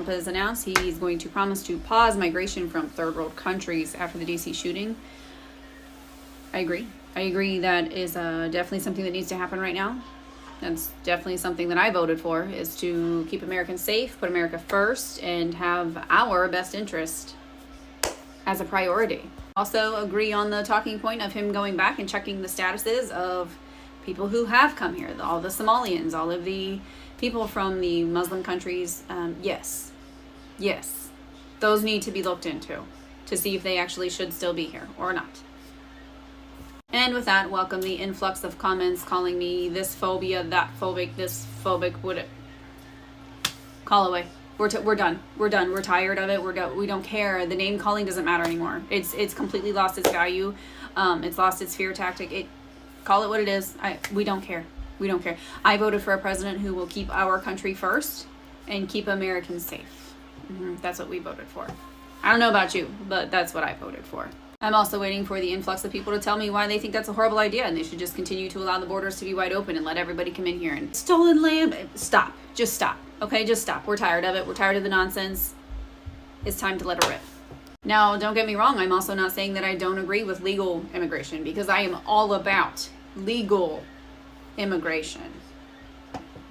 Trump has announced he's going to promise to pause migration from third world countries after the DC shooting. I agree that is definitely something that needs to happen right now. That's definitely something that I voted for, is to keep Americans safe, put America first, and have our best interest as a priority. Also agree on the talking point of him going back and checking the statuses of people who have come here, all the Somalians, all of the people from the Muslim countries. Yes, those need to be looked into to see if they actually should still be here or not. And with that, welcome the influx of comments calling me this phobia, that phobic, this phobic. Would it? Call away. We're done. We're done. We're tired of it. We don't care. The name calling doesn't matter anymore. It's completely lost its value. It's lost its fear tactic. Call it what it is. We don't care. We don't care. I voted for a president who will keep our country first and keep Americans safe. That's what we voted for. I don't know about you, but that's what I voted for. I'm also waiting for the influx of people to tell me why they think that's a horrible idea and they should just continue to allow the borders to be wide open and let everybody come in here. And stolen land, stop. Just stop. Okay, just stop. We're tired of it. We're tired of the nonsense. It's time to let it rip. Now, don't get me wrong. I'm also not saying that I don't agree with legal immigration, because I am all about legal immigration.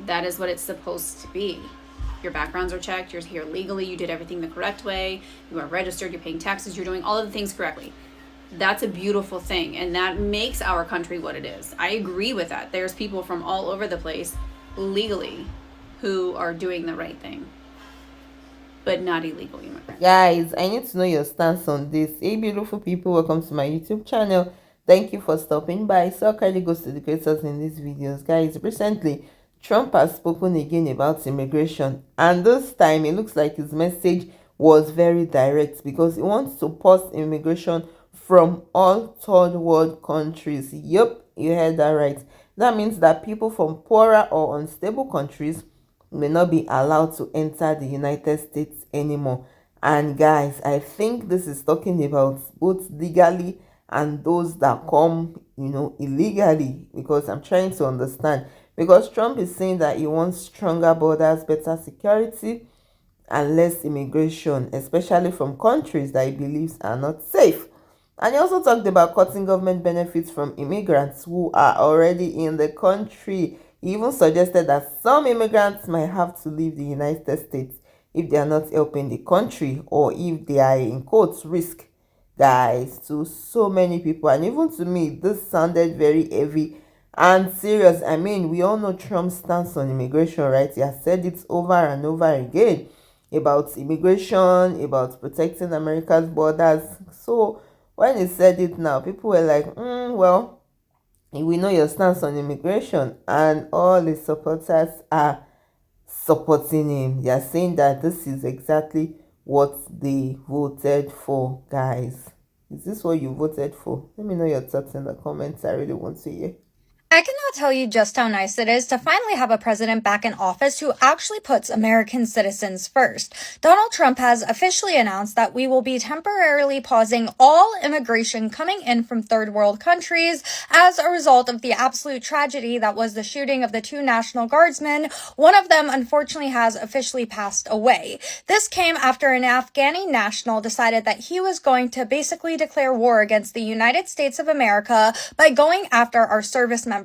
That is what it's supposed to be. Your backgrounds are checked, you're here legally, you did everything the correct way, you are registered, you're paying taxes, you're doing all of the things correctly. That's a beautiful thing, and that makes our country what it is. I agree with that. There's people from all over the place legally who are doing the right thing, but not illegal immigrants. Guys, I need to know your stance on this. Hey beautiful people, welcome to my YouTube channel. Thank you for stopping by. So kindly goes to the creators in these videos. Guys, recently Trump has spoken again about immigration, and this time it looks like his message was very direct, because he wants to pause immigration from all third world countries. Yep, you heard that right. That means that people from poorer or unstable countries may not be allowed to enter the United States anymore. And guys, I think this is talking about both legally and those that come, illegally, because I'm trying to understand. Because Trump is saying that he wants stronger borders, better security, and less immigration, especially from countries that he believes are not safe. And he also talked about cutting government benefits from immigrants who are already in the country. He even suggested that some immigrants might have to leave the United States if they are not helping the country, or if they are, in quotes, risk. Guys, to so many people, and even to me, this sounded very heavy and serious. I mean, we all know Trump's stance on immigration, right? He has said it over and over again about immigration, about protecting America's borders. So when he said it now, people were like, well, we know your stance on immigration, and all his supporters are supporting him. They are saying that this is exactly what they voted for. Guys, is this what you voted for? Let me know your thoughts in the comments. I really want to hear. I cannot tell you just how nice it is to finally have a president back in office who actually puts American citizens first. Donald Trump has officially announced that we will be temporarily pausing all immigration coming in from third world countries as a result of the absolute tragedy that was the shooting of the two National Guardsmen. One of them, unfortunately, has officially passed away. This came after an Afghani national decided that he was going to basically declare war against the United States of America by going after our service members.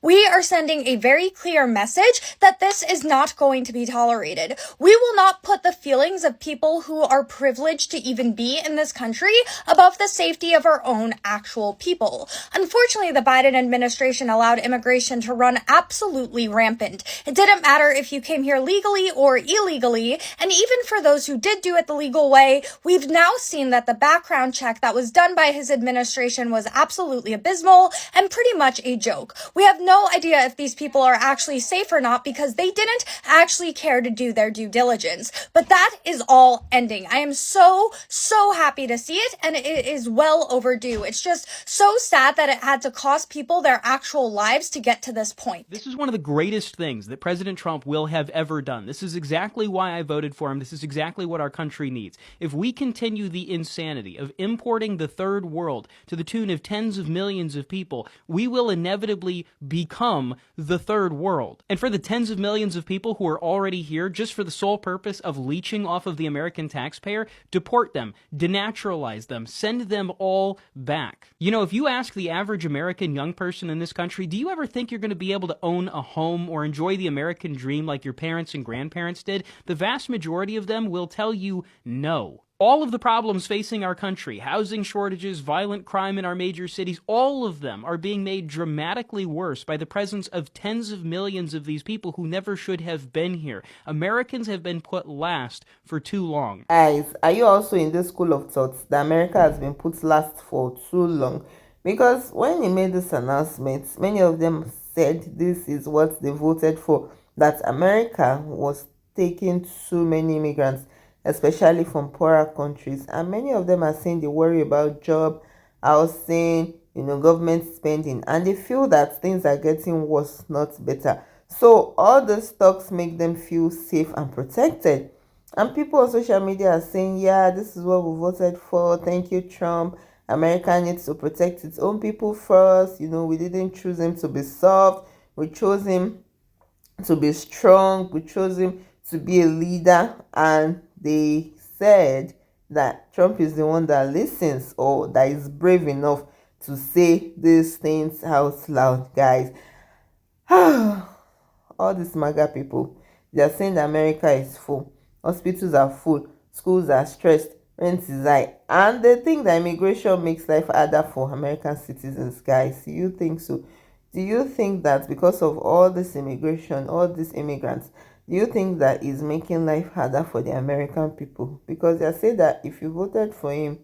We are sending a very clear message that this is not going to be tolerated. We will not put the feelings of people who are privileged to even be in this country above the safety of our own actual people. Unfortunately, the Biden administration allowed immigration to run absolutely rampant. It didn't matter if you came here legally or illegally, and even for those who did do it the legal way, we've now seen that the background check that was done by his administration was absolutely abysmal and pretty much a joke. We have no idea if these people are actually safe or not, because they didn't actually care to do their due diligence. But that is all ending. I am so happy to see it, and it is well overdue. It's just so sad that it had to cost people their actual lives to get to this point. This is one of the greatest things that President Trump will have ever done. This is exactly why I voted for him. This is exactly what our country needs. If we continue the insanity of importing the third world to the tune of tens of millions of people, we will inevitably become the third world. And for the tens of millions of people who are already here just for the sole purpose of leeching off of the American taxpayer, deport them, denaturalize them, send them all back. You know, if you ask the average American young person in this country, do you ever think you're going to be able to own a home or enjoy the American dream like your parents and grandparents did? The vast majority of them will tell you no. All of the problems facing our country, housing shortages, violent crime in our major cities, all of them are being made dramatically worse by the presence of tens of millions of these people who never should have been here. Americans have been put last for too long. Guys, are you also in this school of thoughts that America has been put last for too long? Because when he made this announcement, many of them said this is what they voted for, that America was taking too many immigrants, especially from poorer countries, and many of them are saying they worry about job, housing, government spending, and they feel that things are getting worse, not better. So all those talks make them feel safe and protected. And people on social media are saying, yeah, this is what we voted for. Thank you, Trump. America needs to protect its own people first. We didn't choose him to be soft. We chose him to be strong. We chose him to be a leader. And they said that Trump is the one that listens, or that is brave enough to say these things out loud, guys. All these MAGA people, they are saying that America is full, hospitals are full, schools are stressed, rent is high, and they think that immigration makes life harder for American citizens. Guys, do you think so? Do you think that because of all this immigration, all these immigrants, do you think that is making life harder for the American people? Because they say that if you voted for him,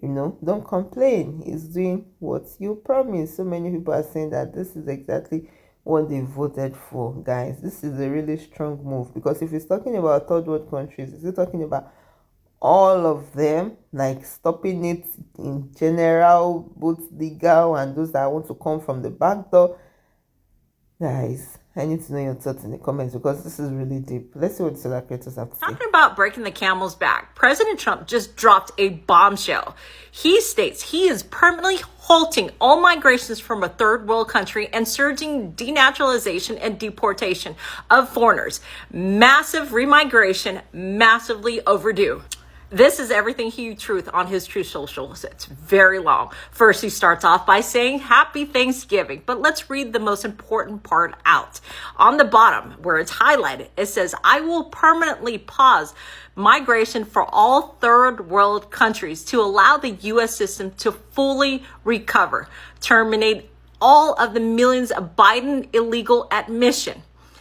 don't complain. He's doing what you promised. So many people are saying that this is exactly what they voted for. Guys, this is a really strong move, because if he's talking about third world countries, is he talking about all of them, like stopping it in general, both legal and those that want to come from the back door? Guys, I need to know your thoughts in the comments, because this is really deep. Let's see what the solar creators have to say. Talking about breaking the camel's back, President Trump just dropped a bombshell. He states he is permanently halting all migrations from a third world country and surging denaturalization and deportation of foreigners. Massive remigration, massively overdue. This is everything he truth on his Truth Social. It's very long. First, he starts off by saying Happy Thanksgiving, but let's read the most important part out. On the bottom, where it's highlighted, it says, I will permanently pause migration for all third world countries to allow the U.S. system to fully recover, terminate all of the millions of Biden illegal admission.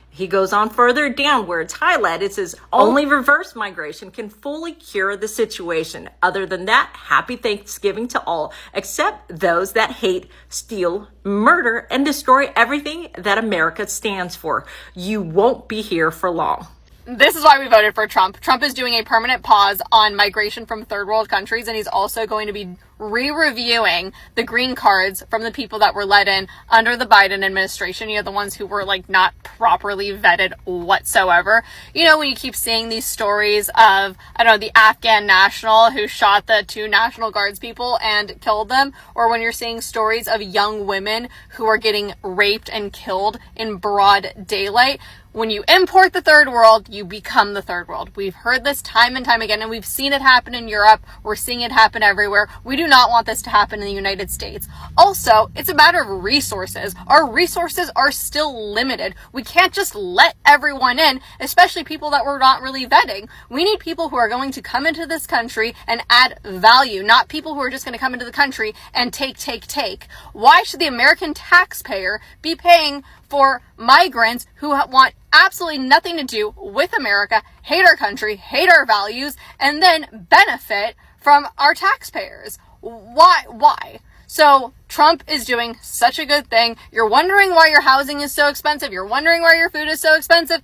He goes on further down where it's highlighted. It says only reverse migration can fully cure the situation. Other than that, happy Thanksgiving to all, except those that hate, steal, murder, and destroy everything that America stands for. You won't be here for long. This is why we voted for Trump. Trump is doing a permanent pause on migration from third world countries, and he's also going to be re-reviewing the green cards from the people that were let in under the Biden administration. The ones who were not properly vetted whatsoever. When you keep seeing these stories of, the Afghan national who shot the 2 National Guards people and killed them, or when you're seeing stories of young women who are getting raped and killed in broad daylight. When you import the third world, you become the third world. We've heard this time and time again, and we've seen it happen in Europe. We're seeing it happen everywhere. We do not want this to happen in the United States. Also, it's a matter of resources. Our resources are still limited. We can't just let everyone in, especially people that we're not really vetting. We need people who are going to come into this country and add value, not people who are just going to come into the country and take. Why should the American taxpayer be paying for migrants who want absolutely nothing to do with America, hate our country, hate our values, and then benefit from our taxpayers? Why? So Trump is doing such a good thing. You're wondering why your housing is so expensive. You're wondering why your food is so expensive.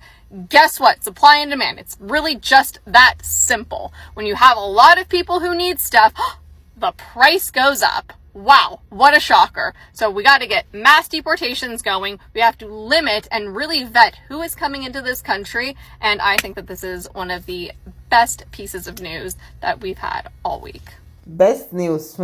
Guess what? Supply and demand. It's really just that simple. When you have a lot of people who need stuff, the price goes up. Wow, what a shocker. So we got to get mass deportations going. We have to limit and really vet who is coming into this country. And I think that this is one of the best pieces of news that we've had all week. Best news,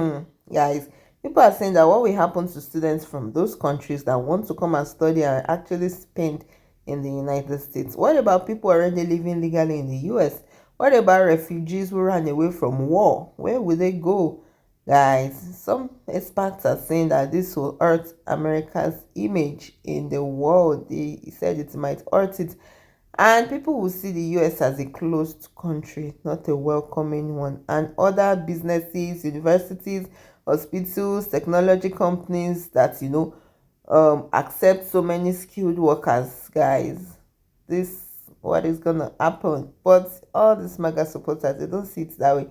guys. People are saying that what will happen to students from those countries that want to come and study and actually spend in the United States? What about people already living legally in the US? What about refugees who ran away from war? Where will they go? Guys, some experts are saying that this will hurt America's image in the world. They said it might hurt it, and people will see the US as a closed country, not a welcoming one. And other businesses, universities, hospitals, technology companies that accept so many skilled workers, guys, this what is gonna happen. But all these MAGA supporters, they don't see it that way.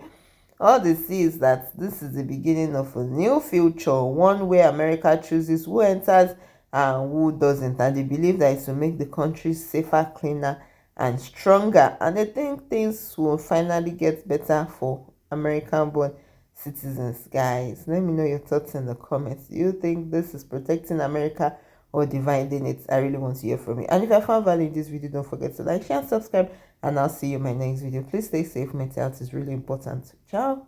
All they see is that this is the beginning of a new future, one where America chooses who enters and who doesn't, and they believe that it will make the country safer, cleaner, and stronger. And they think things will finally get better for American-born citizens. Guys, let me know your thoughts in the comments. Do you think this is protecting America or dividing it? I really want to hear from you. And if you found value in this video, don't forget to like, share, and subscribe. And I'll see you in my next video. Please stay safe. Mental health is really important. Ciao.